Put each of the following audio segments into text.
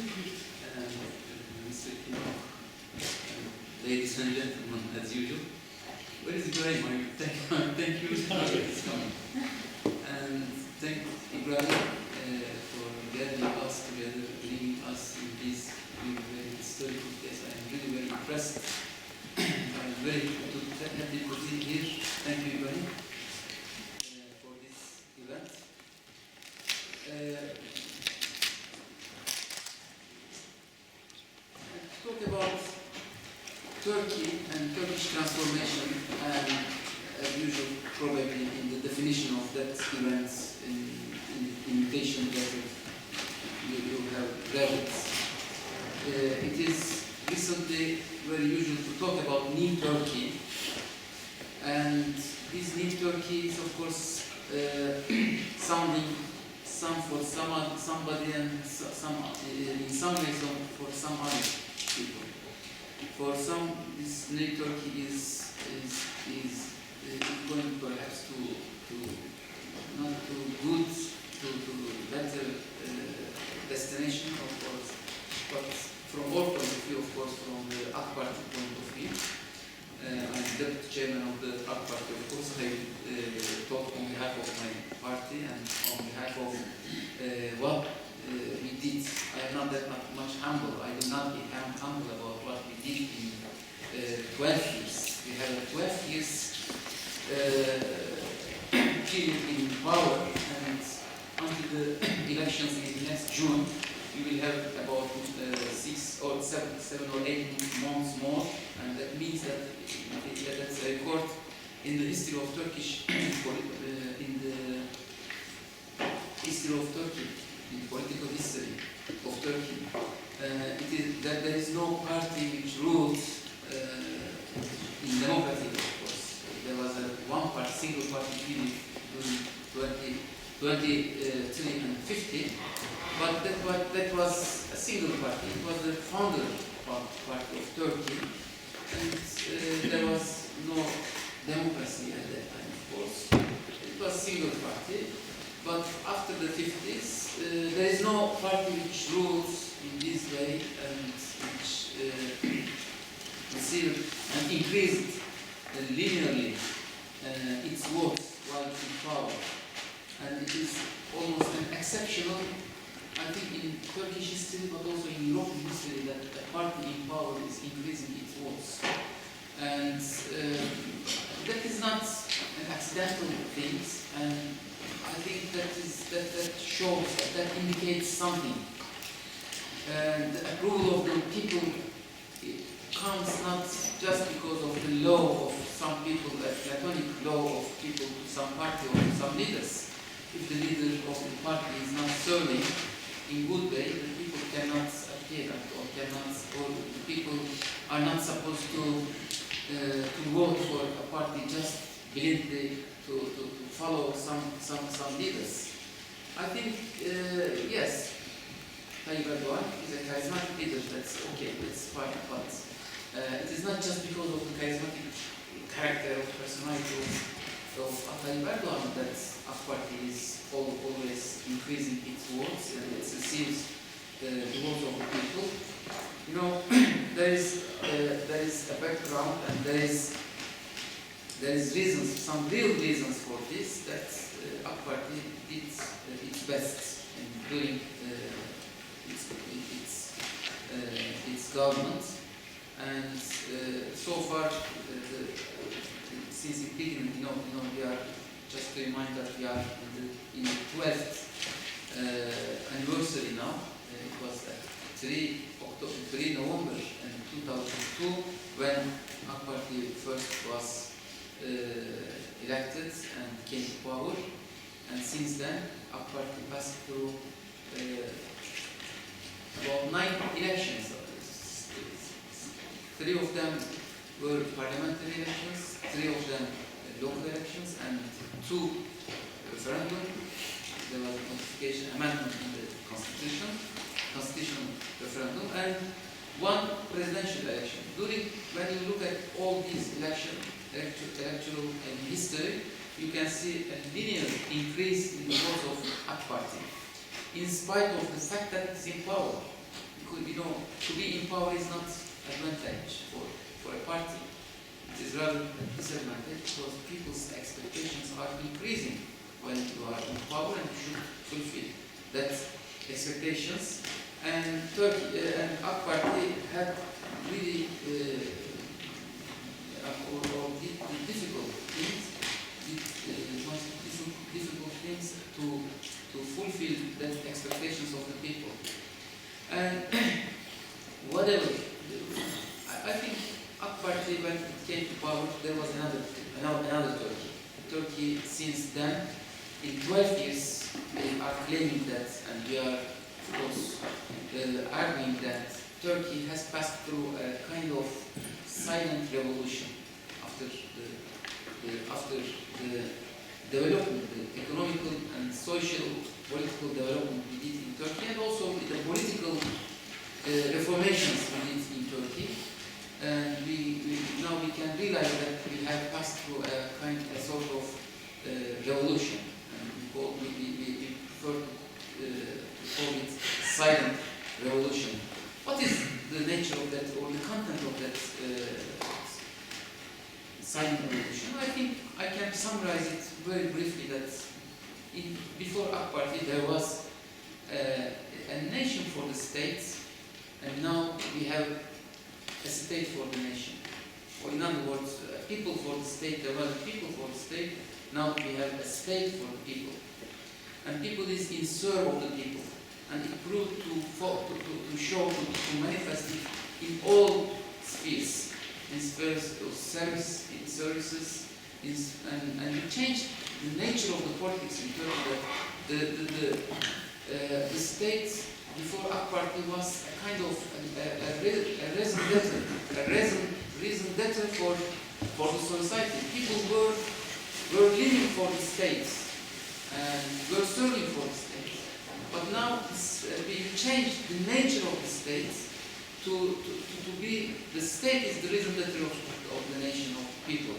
Mr. Kino, ladies and gentlemen, as usual. Where is Ibrahim? Thank you for coming. And thank Ibrahim for gathering us together, bringing us in this very historical place. I am really very impressed. I am very happy to be here. Thank you, Ibrahim, for this event. Talk about Turkey and Turkish transformation, and as usual, probably in the definition of that event in the invitation letter you have read it. It is recently very usual to talk about New Turkey, and this New Turkey is of course sounding somebody and in some ways for some other people. For some, this New Turkey is going perhaps to not to good, to better destination, of course, but from our point of view, of course, from the AK Party point of view. I'm deputy chairman of the AK Party, of course. I talk on behalf of my party and on behalf of what we did. I am not that much humble. I will not be humble about what we did in 12 years. We have a 12 years period in power, and until the elections in next June, we will have about 7 or 8 months more, and that means that that's a record in the history of Turkish in the history of Turkey, in the political history of Turkey. It is that there is no party which rules in democracy, of course. There was a single party period during 23 and 50, but that was a single party. It was the founder party of Turkey, and there was no democracy at that time, of course. It was a single party, but after the 50s, there is no party which rules in this way and which received and increased linearly its votes while in power. And it is almost an exceptional, I think, in Turkish history, but also in European history, that a party in power is increasing its votes. And that is not an accidental thing, and I think that shows, that indicates something. The approval of the people comes not just because of the law of some people, the platonic law of people to some party or to some leaders. If the leader of the party is not serving in good way, the people cannot appear or the people are not supposed to vote for a party just blindly to follow some leaders. I think yes, Tayyip Erdogan is a charismatic leader. That's okay. That's fine, but it is not just because of the charismatic character of personality of Tayyip Erdogan that AK Party is always increasing its votes and it receives the votes of the people. You know, there is a background, and there is reasons, some real reasons for this, that AK Party did its best in doing its government, and so far since the beginning, you know, we are, just to remind that we are in the 12th anniversary now. It was 3 November 2002 when AK Party first was elected and came to power, and since then AK Party passed through about 9 elections. 3 of them were parliamentary elections, 3 of them local elections, and 2 referendum. There was a modification, amendment in the constitutional referendum, and 1 presidential election. When you look at all these electoral history, you can see a linear increase in the votes of AK Party, in spite of the fact that it's in power. to be in power is not advantage for a party. It is rather a disadvantage because people's expectations are increasing when you are in power, and you should fulfill that expectations. And Turkey and AK Party had really the difficult things, the most difficult things to fulfill that expectations of the people. And whatever, I think AK Party, when it came to power, there was another Turkey. Turkey since then, in 12 years, they are claiming that, and we are, of course, arguing that Turkey has passed through a kind of silent revolution after the development, the economical and social, political development we did in Turkey, and also the political reformations we did in Turkey. And now we can realize that we have passed through a sort of revolution, and we prefer to call it silent revolution. What is the nature of that, or the content of that silent revolution? I think I can summarize it very briefly that before AK Party there was a nation for the state, and now we have a state for the nation. Or in other words, people for the state, there was people for the state, now we have a state for the people. And people is in serve of the people. And it proved to show, to manifest it in all spheres, in spheres of services, and it changed the nature of the politics in Turkey. The state before AK Party was a kind of a reason debtor for the society. People were living for the state and were serving for the state. But now we changed the nature of the state to be, the state is the reason debtor of the nation, of people.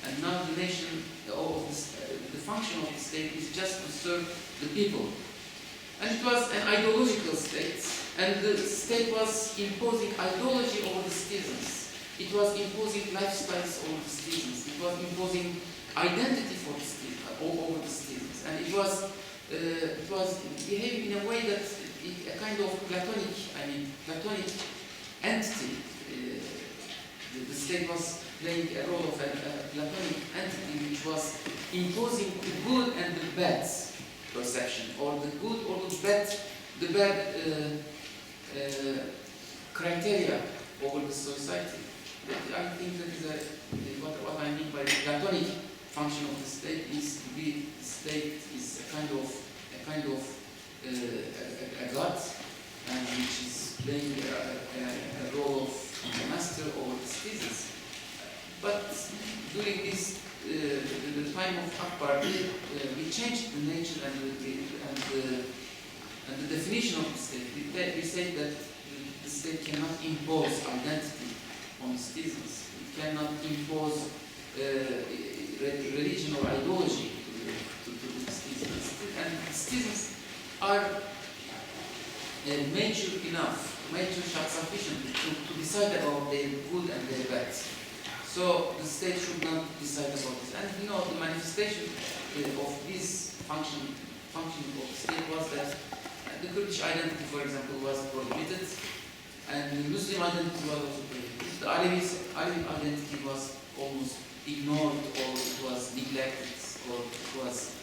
And now the nation, the function of the state is just to serve the people. And it was an ideological state, and the state was imposing ideology over the citizens. It was imposing lifestyles over the citizens. It was imposing identity for the citizens, over the citizens. And it was behaving in a way that a kind of platonic entity. The state was playing a role of a platonic entity which was imposing the good and the bad perception, or the good or the bad criteria over the society. I think that is what I mean by the platonic function of the state is to be, the state is a kind of a god, and which is playing a role of a master over the citizens. But during this the time of AK Party, we changed the nature and the definition of the state. We say that the state cannot impose identity on the citizens. It cannot impose religion or ideology to the citizens. And the citizens are mature enough, mature sufficient to decide about their good and their bad. So the state should not decide about this. And you know, the manifestation of this function of the state was that the Kurdish identity, for example, was prohibited, and the Muslim identity was also prohibited. The Alevi identity was almost ignored, or it was neglected, or it was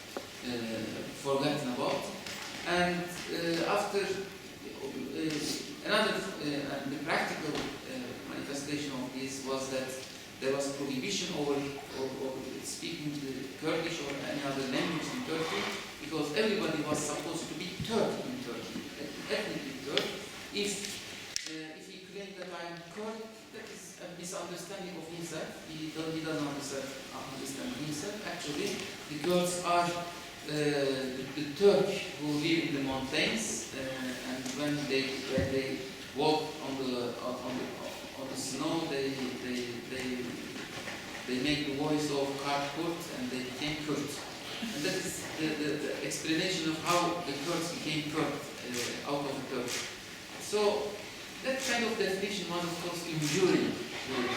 forgotten about. And after the practical manifestation of this was that there was prohibition over speaking the Kurdish or any other language in Turkey, because everybody was supposed to be Turk in Turkey, ethnically Turk. If he claimed that I am Kurd, that is a misunderstanding of himself. He doesn't understand himself. Actually, the Kurds are the Turk who live in the mountains, and when they walk on the snow, they make the voice of Kurd, and they became Kurd. And that is the explanation of how the Kurds became Kurd out of the Turks. So kind of definition was, of course, injuring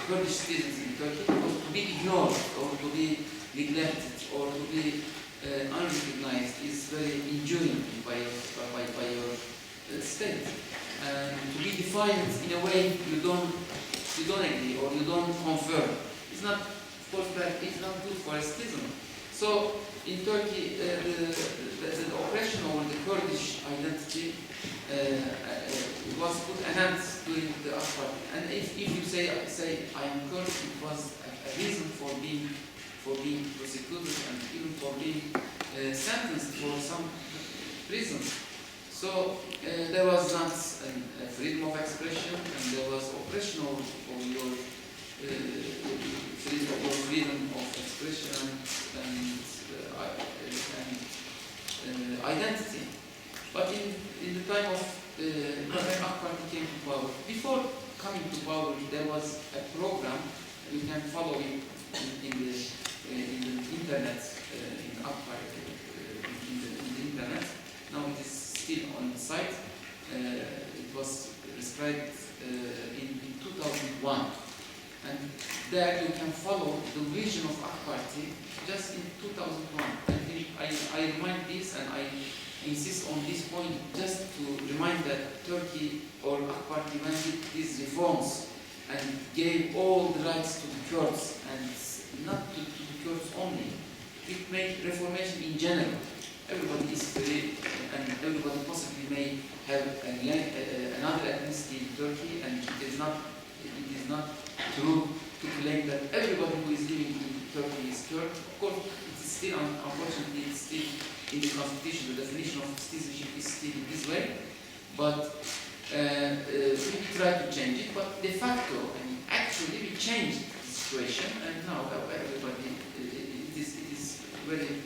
Kurdish citizens in Turkey, because to be ignored or to be neglected or to be unrecognized is very injuring by your state. And to be defined in a way you don't agree or you don't confirm, it's not, of course, that it's not good for a citizen. So in Turkey, the oppression over the Kurdish identity was put an end during the Akbar. And if you say I am Kurd, it was a reason for being prosecuted and even for being sentenced for some reasons. So there was not a freedom of expression, and there was oppression of your freedom of expression and identity. But in the time of when Akbar came to power, before coming to power, there was a program you can follow it in the internet, in Akbar, in the internet. Now it is still on the site. It was described in 2001, and there you can follow the vision of Ak Party just in 2001. I remind this, and I insist on this point just to remind that Turkey or Ak Party, when did these reforms and gave all the rights to the Kurds, and not to the Kurds only. It made reformation in general. Everybody is free, and everybody possibly may have another ethnicity in Turkey, and it is not true to claim that everybody who is living in Turkey is Kurd. Of course, it is still, unfortunately, it's still in the constitution. The definition of citizenship is still this way, but we try to change it. But de facto, I mean, actually, we changed the situation, and now everybody, it is very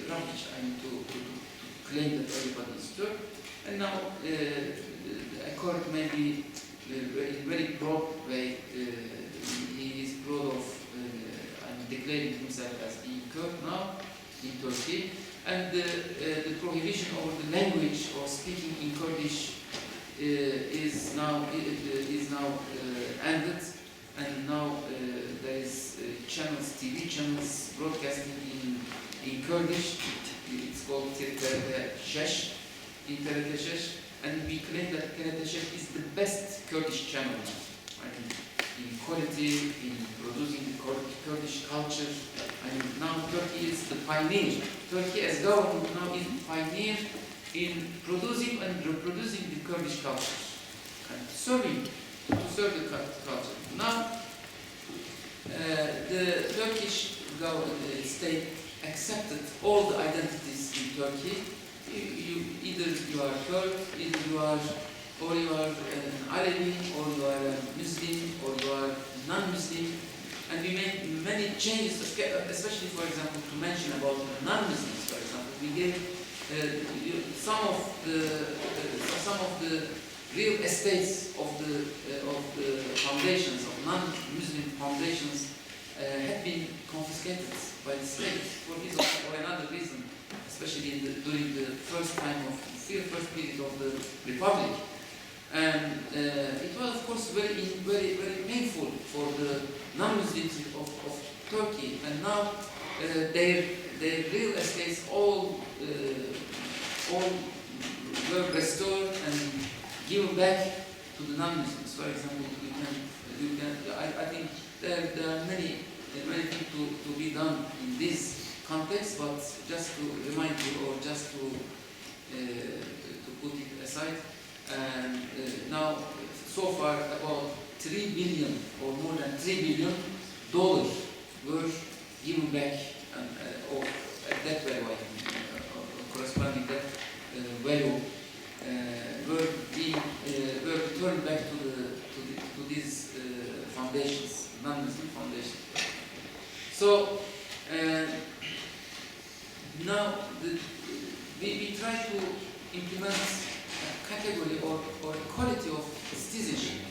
rubbish, I mean, to claim that everybody is Turk. And now a court may be in very broad way, he is proud of declaring himself as being Kurd now in Turkey, and the prohibition over the language or speaking in Kurdish is now ended, and now there is channels, TV channels broadcasting in Kurdish. It's called TRT6, and we claim that TRT6 is the best Kurdish channel, I mean, in quality, in producing the Kurdish culture. I mean, now Turkey is the pioneer. Turkey as government now is pioneer in producing and reproducing the Kurdish culture and to serve the culture. Now, the Turkish state accepted all the identities in Turkey. Either you are Kurd, either you are an Alevi, or you are a Muslim, or you are non-Muslim. And we made many changes, especially, for example, to mention about non-Muslims. For example, we gave some of the real estates of the foundations, of non-Muslim foundations, had been confiscated by the state for this or another reason, especially during the first period of the Republic. And it was, of course, very, very painful for the non-Muslims of Turkey. And now their real estates all were restored and given back to the non-Muslims. For example, I think there are many things to be done in this context, but just to remind you, or just to put it aside. And now, so far, about $3 billion or more than $3 billion were given back, or that value, corresponding that value, were returned back to these foundations, non-Muslim foundations. So now we try to implement a category or quality of citizenship.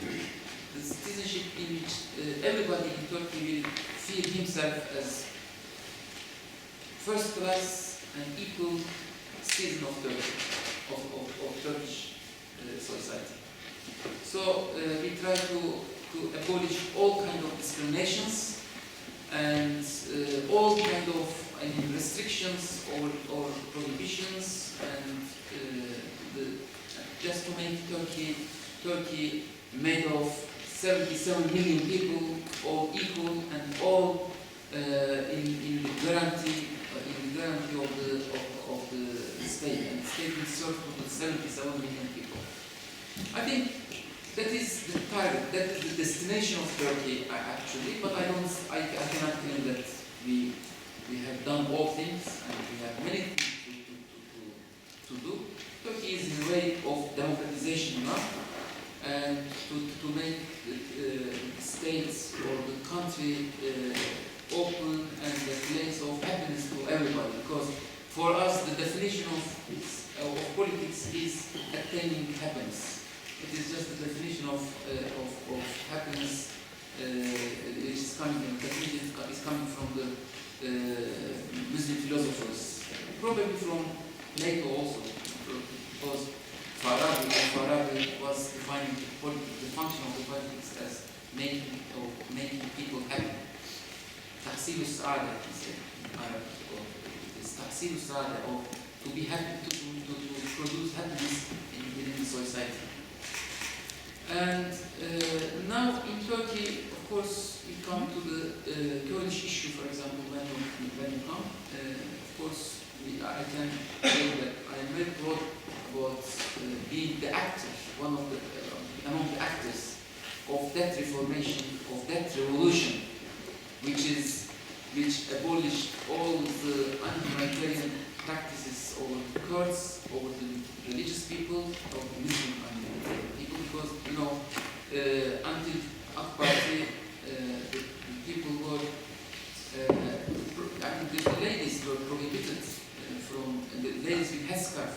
The citizenship in which everybody in Turkey will feel himself as first class and equal citizen of Turkey, of Turkish society. So we try to abolish all kind of discriminations and all kind of restrictions or prohibitions, and just to make Turkey made of 77 million people, all equal and all in the guarantee of the state, and the state will serve to the 77 million people. I think that is the target, that is the destination of Turkey actually, but I cannot claim that we have done all things, and we have many things to do. Turkey is in the way of democratization now, and to make the states or the country open and a place of happiness to everybody. Because for us, the definition of politics is attaining happiness. It is just the definition of happiness, which is coming. The definition is coming from the Muslim philosophers, probably from Plato also, because Farabi was defining the function of the politics as making people happy. تحصيل السعادة, he said in Arabic. It is تحصيل السعادة, or to be happy, to produce happiness within the society. And now in Turkey, of course, we come to the Kurdish issue, for example, when you come. Of course, I can say that I am very proud about being the actor, one of the among the actors of that reformation, of that revolution, which abolished all the anti-humanitarian practices over the Kurds, over the religious people, over the Muslim people, because until Akbari, the people were, the ladies were prohibited from, the ladies with headscarf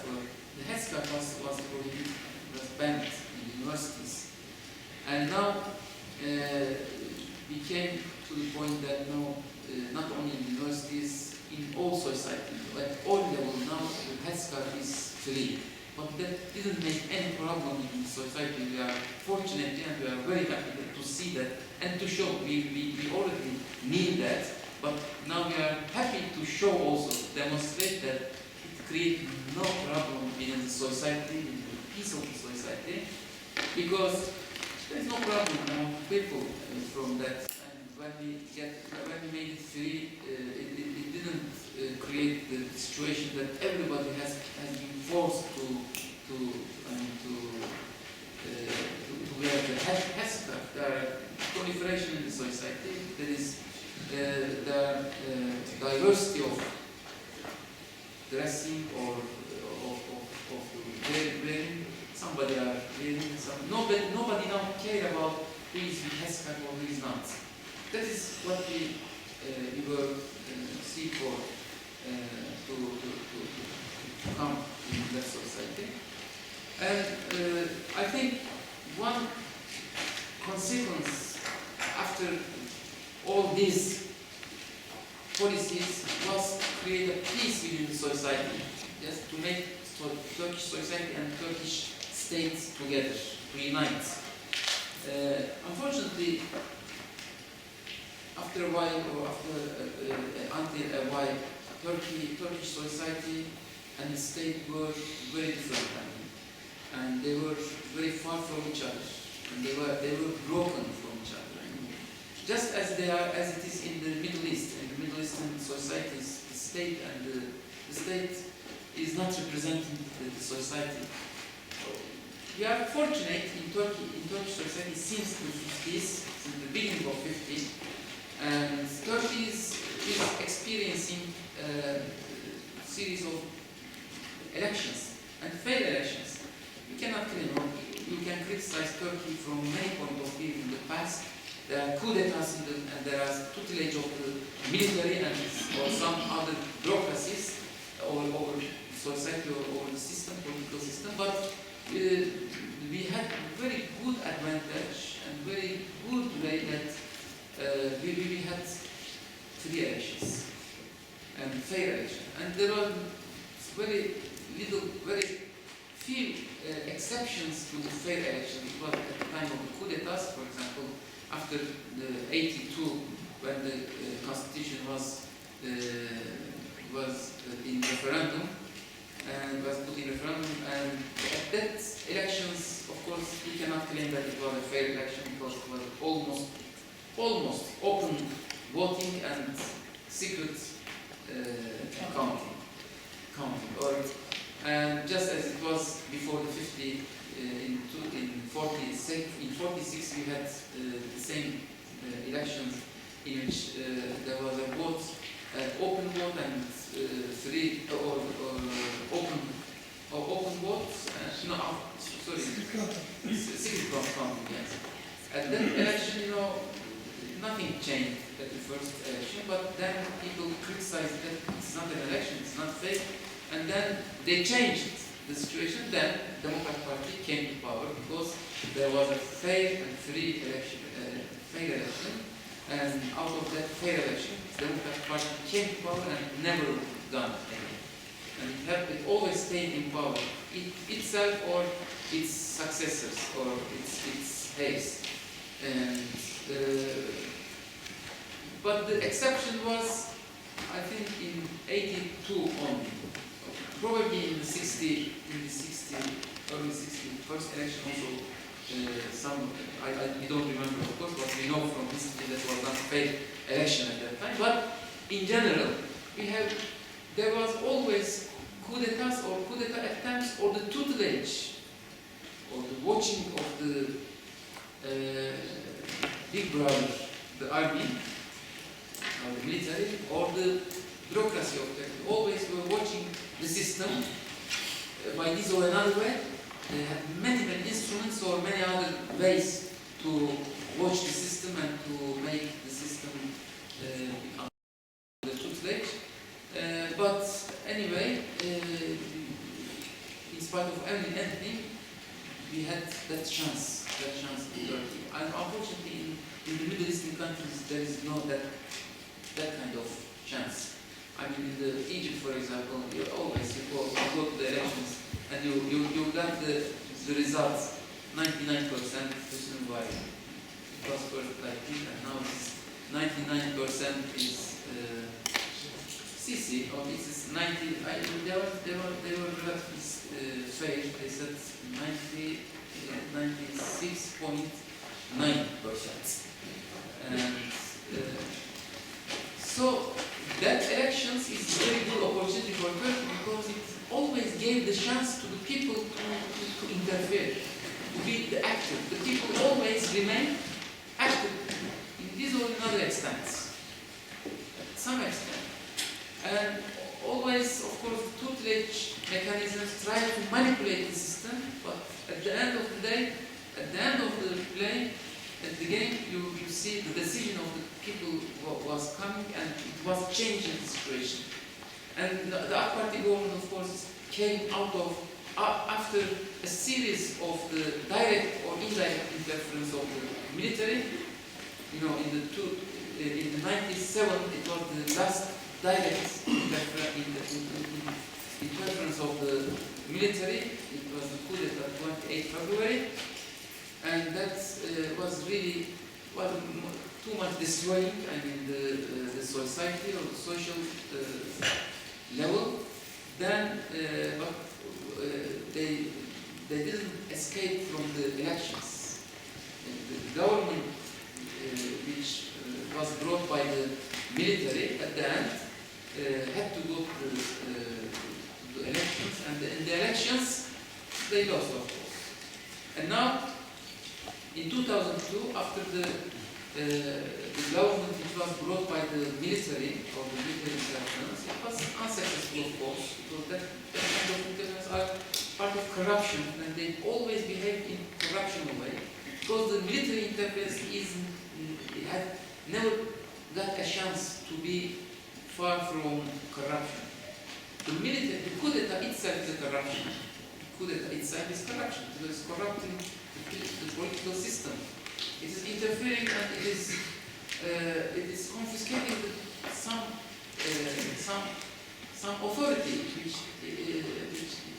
the headscarf was prohibited, was banned in universities. And now we came to the point that now, not only in universities, in all society, at all levels now, the headscarf is free. But that didn't make any problem in society. We are fortunate and we are very happy to see that and to show. We already need that, but now we are happy to show also, demonstrate that it creates no problem in the society, in the peace of the society, because there is no problem among people from that. When we made it free, it didn't create the situation that everybody has been forced to wear the headscarf. There are proliferation in the society. There is the diversity of dressing or of wearing. Somebody are wearing some. Nobody now care about who is with headscarf or who is not. That is what we were seek for to come in that society. And I think one consequence after all these policies was to create a peace within the society, just to make Turkish society and Turkish states together, reunite. Unfortunately, after a while, or until a while, Turkish society and the state were very different, and they were very far from each other, and they were broken from each other. Just as it is in the Middle East. In the Middle Eastern societies, the state is not representing the society. We are fortunate in Turkish society since the 50s, since the beginning of 50s. And Turkey is experiencing a series of elections, and failed elections. You cannot claim, you can criticize Turkey from many points of view in the past. There are coup d'etats and there are tutelage of the military and or some other bureaucracies over society or over the system, political system. But we had very good advantage and very good way that we had free elections and fair elections, and there were very few exceptions to the fair election. It was at the time of the coup d'etats, for example, after the 82, when the constitution was in referendum, and was put in referendum, and at that elections, of course, we cannot claim that it was a fair election because it was almost open voting and secret counting. And just as it was before the 50, in 46 we had the same elections in which there was a vote, open vote and free or open votes. Secret counting. Yes. At that election, nothing changed at the first election, but then people criticized that it's not an election, it's not fake, and then they changed the situation. Then the Democratic Party came to power because there was a fair and free election, and out of that fair election, the Democratic Party came to power and never gone again. And it always stayed in power, itself or its successors or its heirs. And but the exception was, I think, in 82 only. Probably in the 60, early 60, first election also. We don't remember, of course, but we know from history that was not a fair election at that time. But in general, there was always coup d'etats or coup d'etat attempts or the tutelage or the watching of the big brother, the army, or the military, or the bureaucracy of them. Always were watching the system by this or another way. They had many instruments or many other ways to watch the system and to make the system the tutelage. But anyway, in spite of anything, we had that chance in Turkey. And unfortunately, in the Middle Eastern countries, there is no that kind of chance. I mean, in Egypt, for example, you go to the elections and you got the results, 99% Hussein Mubarak. It was first like this, and now it's 99% is Sisi. Or this is 90. They were relatively fair. They said 96.9%. And so that elections is a very good opportunity for Turkey because it always gave the chance to the people to interfere, to be the active. The people always remain active in this or another extent, at some extent. And always, of course, tutelage mechanisms try to manipulate the system, but at the end of the day, at the end of the play, at the game, you see the decision of the people was coming and it was changing the situation. And the AK Party government, of course, came out of, after a series of the direct or indirect interference of the military. In the 97, it was the last direct interference of the military. It was the coup d'etat 28 February. And that was really too much destroying, the society or the social level. Then, but they didn't escape from the elections. The government, which was brought by the military at the end, had to go to the elections, and in the elections, they lost, of course. And now, in 2002, after the government which was brought by the military or the military interference, it was unsuccessful, of course, because that kind of interference are part of corruption, and they always behave in corruptional way. Because the military interference had never got a chance to be far from corruption. The coup d'etat itself is a corruption. The coup d'etat itself is corruption. It is corrupting the political system. It is interfering and it is confiscating some authority which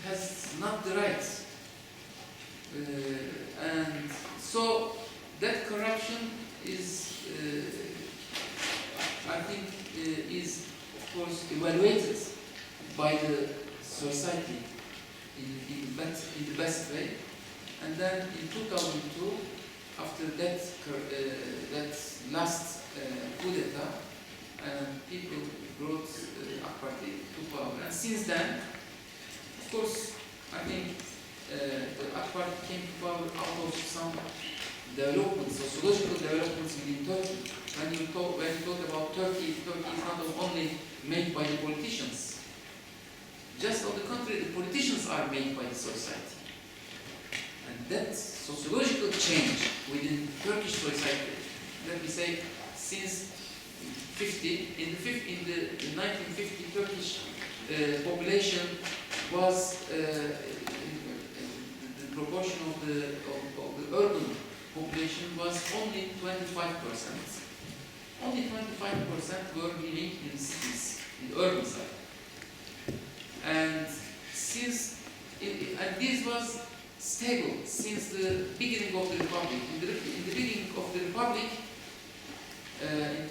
has not the rights. And so that corruption is, I think, is of course evaluated by the society in the best way. And then in 2002, after that last coup d'etat, people brought Party to power. And since then, of course, I think the Party came to power out of some developments, sociological developments within Turkey. When you talk about Turkey, Turkey is not only made by the politicians. Just on the contrary, the politicians are made by the society. And that sociological change within Turkish society, let me say, since in the 1950 Turkish population was the proportion of the urban population was only 25%. Only 25% were living in cities, in the urban side. And and this was stable since the beginning of the Republic. In the beginning of the Republic, in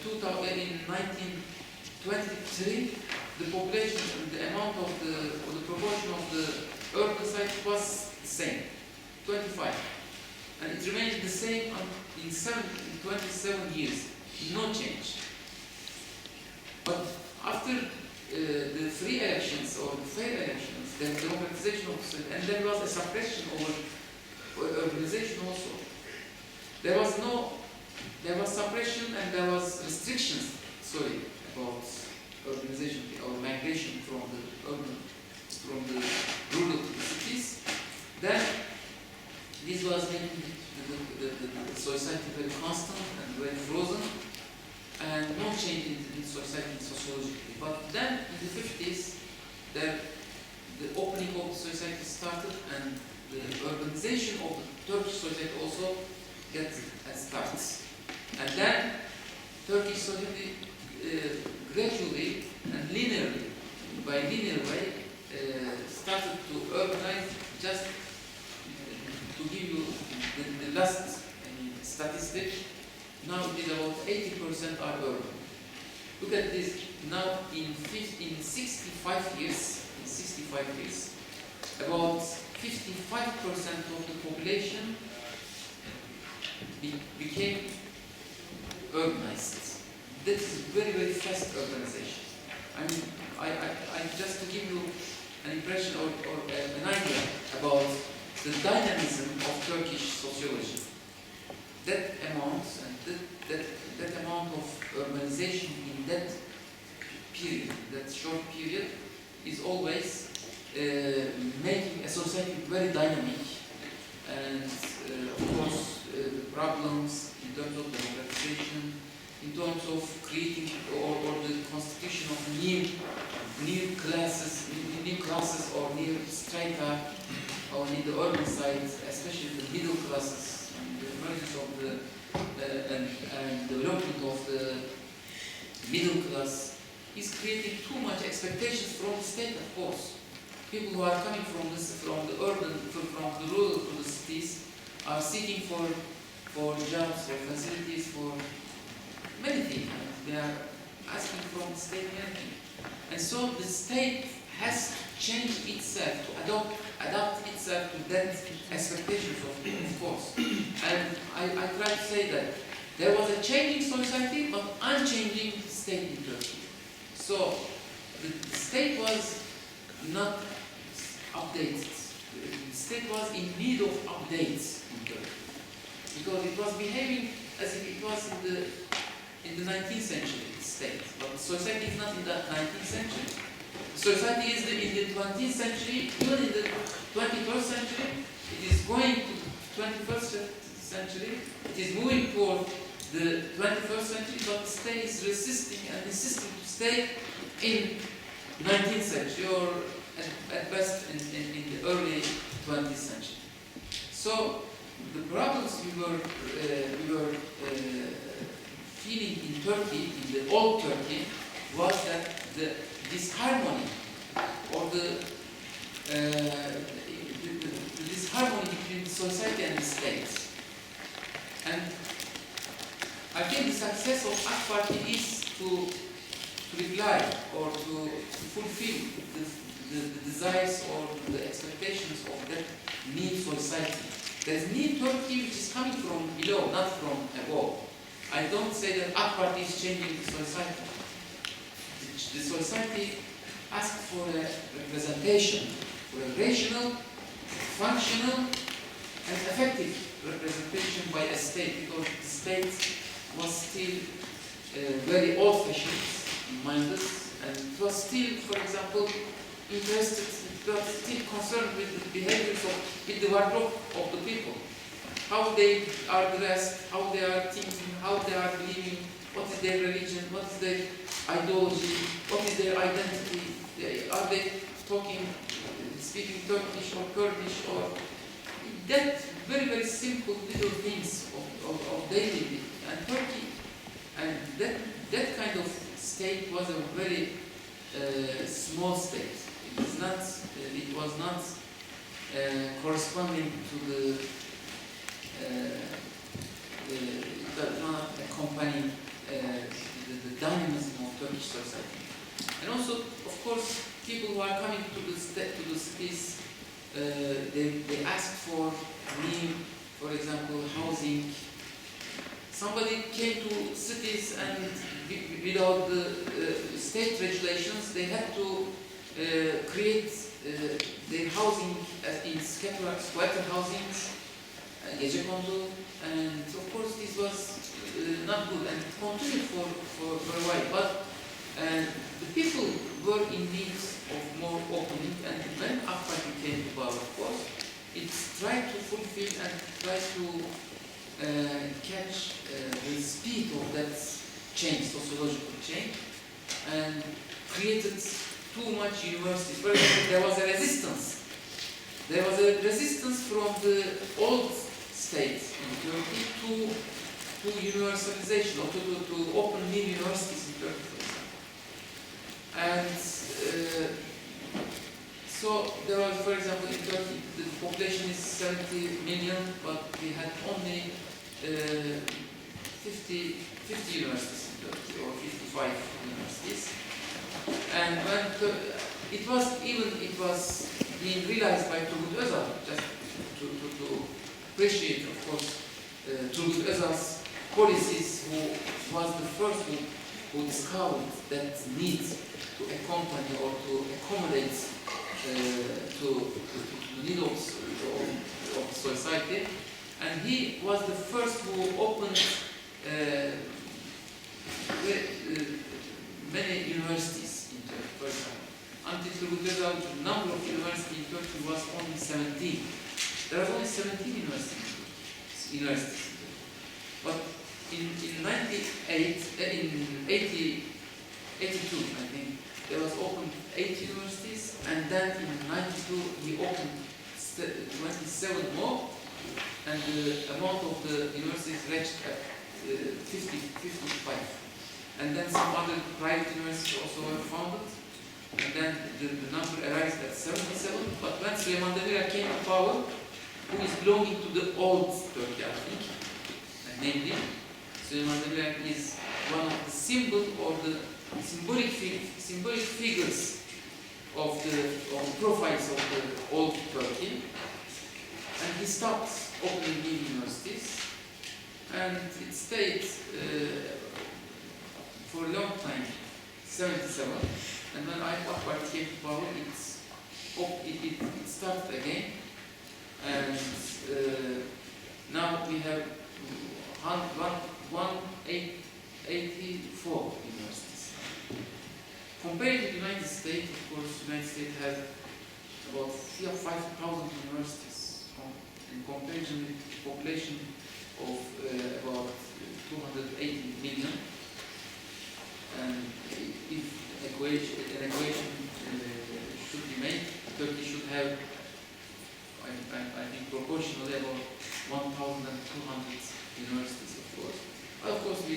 1923, the population, the amount of the proportion of the urban side was the same, 25, and it remained the same in 27 years, no change. But after the free elections or the fair elections, then democratization of the state, and there was a suppression over urbanization also. There was suppression and there was restrictions, about urbanization or migration from the rural to the cities. Then this was making the society very constant and very frozen, and no change in society sociologically. But then in the 50s, the opening of the society started, and the urbanization of the Turkish society also starts. And then Turkish society gradually and linearly, by linear way, started to urbanize. Just to give you the last statistic, now it is about 80% are urban. Look at this. Now in 65 years, about 55% of the population became urbanized. That is very, very fast urbanization. I mean, I just to give you an impression or an idea about the dynamism of Turkish sociology. That amount and that amount of urbanization in that period, that short period, is always making a society very dynamic. And of course, the problems in terms of democratization, in terms of creating or the constitution of new classes or new strata, or in the urban side, especially the middle classes, and the emergence of and development of the middle class is creating too much expectations from the state, of course. People who are coming from the rural to the cities are seeking for jobs, for facilities, for many things. They are asking from the state anything. And so the state has to change itself, to adapt itself to that expectations of course. And I try to say that there was a changing society, but unchanging state in Turkey. So the state was not updated. The state was in need of updates in Turkey, because it was behaving as if it was in the 19th century state. But society is not in the 19th century. Society is in the 20th century, even in the 21st century. It is going to the 21st century. It is moving toward the 21st century, but the state is resisting and insisting to stay in 19th century, or at best in the early 20th century. So the problems we were feeling in Turkey, in the old Turkey, was that the disharmony or the disharmony between society and the state. And I think the success of AK Party is to reply or to fulfill the desires or the expectations of that new society. There's new Turkey which is coming from below, not from above. I don't say that AK Party is changing the society. The society asks for a representation, for a rational, functional, and effective representation by a state, because the state was still very old-fashioned, mindless, and it was still, for example, interested, it was still concerned with the behaviors of, with the wardrobe of the people, how they are dressed, how they are thinking, how they are believing, what is their religion, what is their ideology, what is their identity, are they talking, speaking Turkish or Kurdish, or that very, very simple little things of daily living. And Turkey, and that kind of state was a very small state. It was not corresponding to not accompanying the dynamism of Turkish society. And also, of course, people who are coming to the cities, they ask for new, for example, housing. Somebody came to cities and without the state regulations, they had to create their housing in squatter housing, gecekondu, and of course this was not good and continued for a while. But the people were in need of more opening, and when AK Party came to power, of course, it tried to fulfill and tried to catch the speed of that change, sociological change, and created too much universities. For example, there was a resistance. There was a resistance from the old state in Turkey to universalization, or to open new universities in Turkey, for example. And so there was, for example, in Turkey, the population is 70 million, but we had only 50 universities in Turkey, or 55 universities. And when it was being realized by Turgut Özal, just to appreciate, of course, Turgut Özal's policies, who was the first who discovered that need to accompany or to accommodate to the needs of society. And he was the first who opened many universities in Turkey, for example. Until Turgut Özal, the number of universities in Turkey was only 17. There are only 17 universities in Turkey. But in 82, I think, there was opened 8 universities, and then in 92 he opened 27 more, and the amount of the universities reached 55. And then some other private universities also were founded, and then the number arrives at 77. But when Süleyman Demirel came to power, who is belonging to the old Turkey, I think, and namely, Süleyman Demirel is one of the symbol or the symbolic figures of the profiles of the old Turkey, and he stopped opening new universities, and it stayed for a long time, 77, and when AK Party came to power, it started again, and now we have 184 universities. Compared to the United States, of course, the United States has about 5,000 universities in comparison with the population of about 280 million. And if an equation should be made, Turkey should have, I think, proportionally about 1,200 universities, of course. Of course, I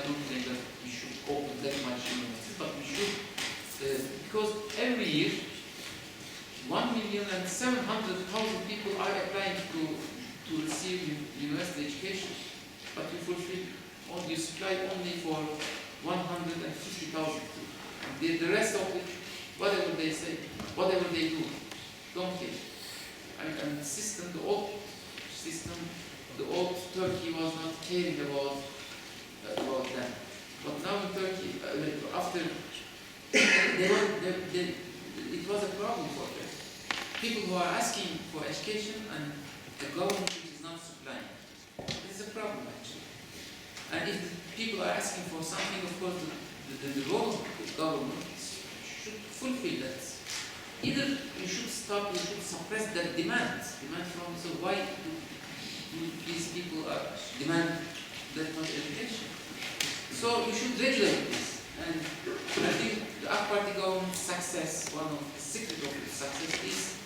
don't think that we should open that much universities, but we should, because every year 1,700,000 people are applying to The rest of it, whatever they say, whatever they do, don't care. And the system, the old system, the old Turkey was not caring about them. But now in Turkey, after it was a problem for them. People who are asking for education and the government which is not supplying. This is a problem actually. And if the people are asking for something, of course, the role of the government should fulfill that. Either you should stop, you should suppress that demand from, so why do these people demand that much education? So you should regulate this. And I think the AK Party government's success, one of the secrets of its success is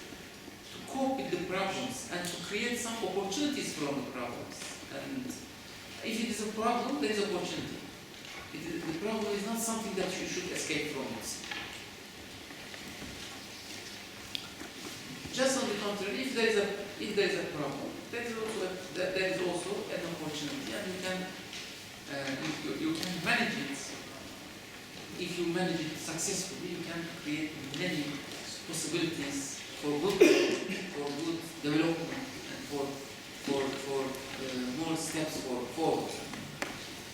to cope with the problems and to create some opportunities from the problems. And if it is a problem, there is opportunity. The problem is not something that you should escape from. Just on the contrary, if there is a problem, there is also an opportunity, and you can manage it. If you manage it successfully, you can create many possibilities for good development and for more steps forward.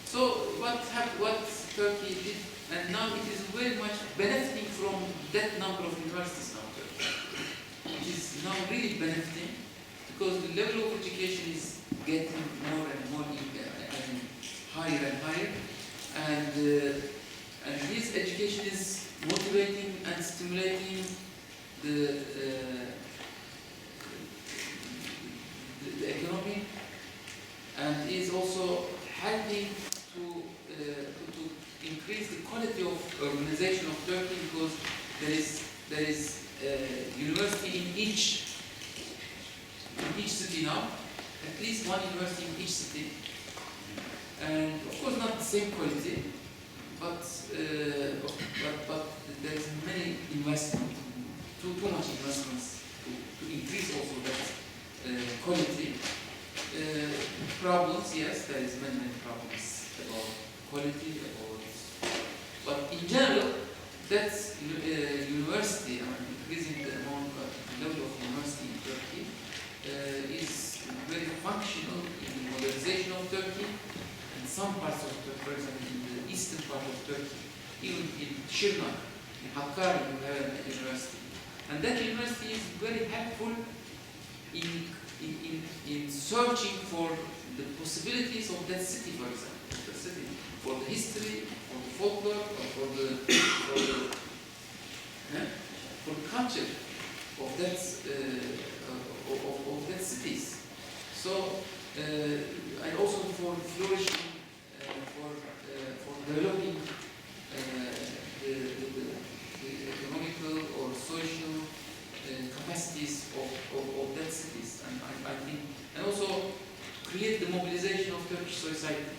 So what Turkey did, and now it is very much benefiting from that number of universities now. It is now really benefiting because the level of education is getting more and more and higher and higher, and this education is motivating and stimulating the economy, and is also helping to increase the quality of urbanization of Turkey, because there is university in each city now, at least one university in each city, and of course not the same quality, but there is many investment, too much investments to increase also that quality. Problems, yes, there is many problems about quality, but in general, that's university, increasing the level of university in Turkey is very functional in the modernization of Turkey, and some parts of Turkey, for example, in the eastern part of Turkey, even in Şırnak, in Hakkari, you have a university, and that university is very helpful in searching for the possibilities of that city, for example, for the history, for the folklore, or for the culture of that cities. So and also for flourishing, for developing the economical or social capacities of that cities, and I think, and also create the mobilization of Turkish society.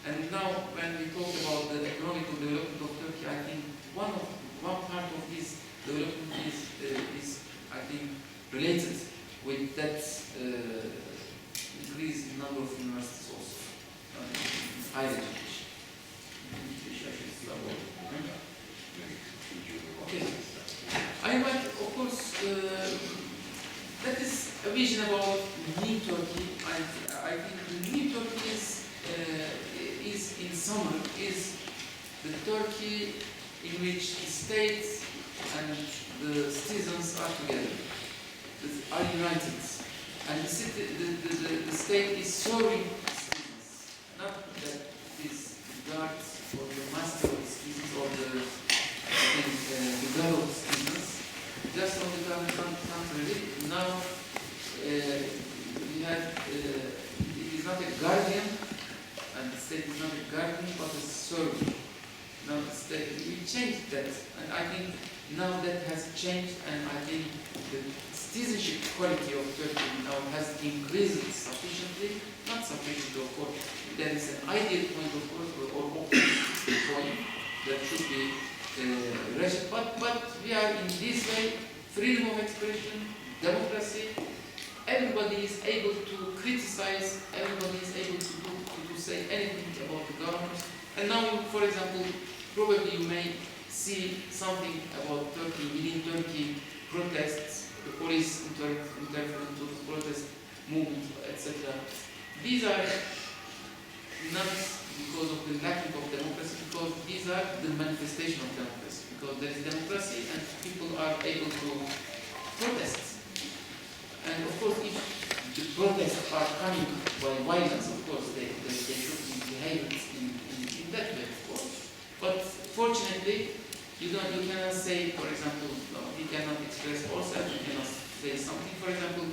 And now, when we talk about the economical development of Turkey, I think one part of this development is I think related with that increase in number of universities also, higher education. Okay. I might, of course, that is a vision about new Turkey. I think the new Turkey is in summer is the Turkey in which the state and the citizens are together, are united, and the state is serving citizens, not that it is the guards or the master of the citizens or the god of the citizens. Just on the contrary, now we have it is not a guardian, and the state is not a guardian but a servant. Now the state, we changed that, and I think now that has changed, and I think the citizenship quality of Turkey now has increased sufficiently, not sufficiently, of course. There is an ideal point, of course, or optimistic point that should be reached, but we are in this way, freedom of expression, democracy, everybody is able to criticize, everybody is able to say anything about the government. And now, for example, probably you may see something about Turkey, within Turkey, protests, the police interference to the protest movement, etc. These are not because of the lacking of democracy, because these are the manifestation of democracy. Because there is democracy and people are able to protest. And of course, if the protests are coming by violence, of course, they should be behaved in that way, of course. But fortunately, you cannot say, for example, we cannot express ourselves, you cannot say something, for example,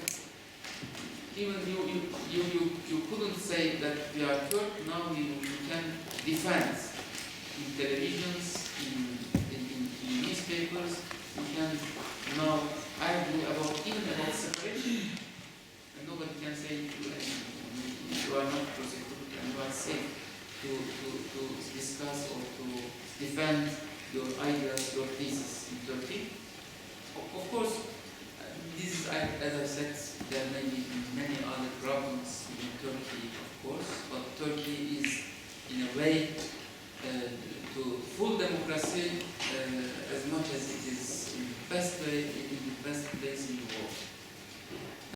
even you couldn't say that we are Turk, now you can defend in televisions, in newspapers, you can now argue about even about separation, and nobody can say you are not prosecuted and you are safe to discuss or to defend your ideas, your thesis in Turkey. Of course, this is, as I said, there may be many other problems in Turkey, of course, but Turkey is, in a way, to full democracy as much as it is in the best way, in the best place in the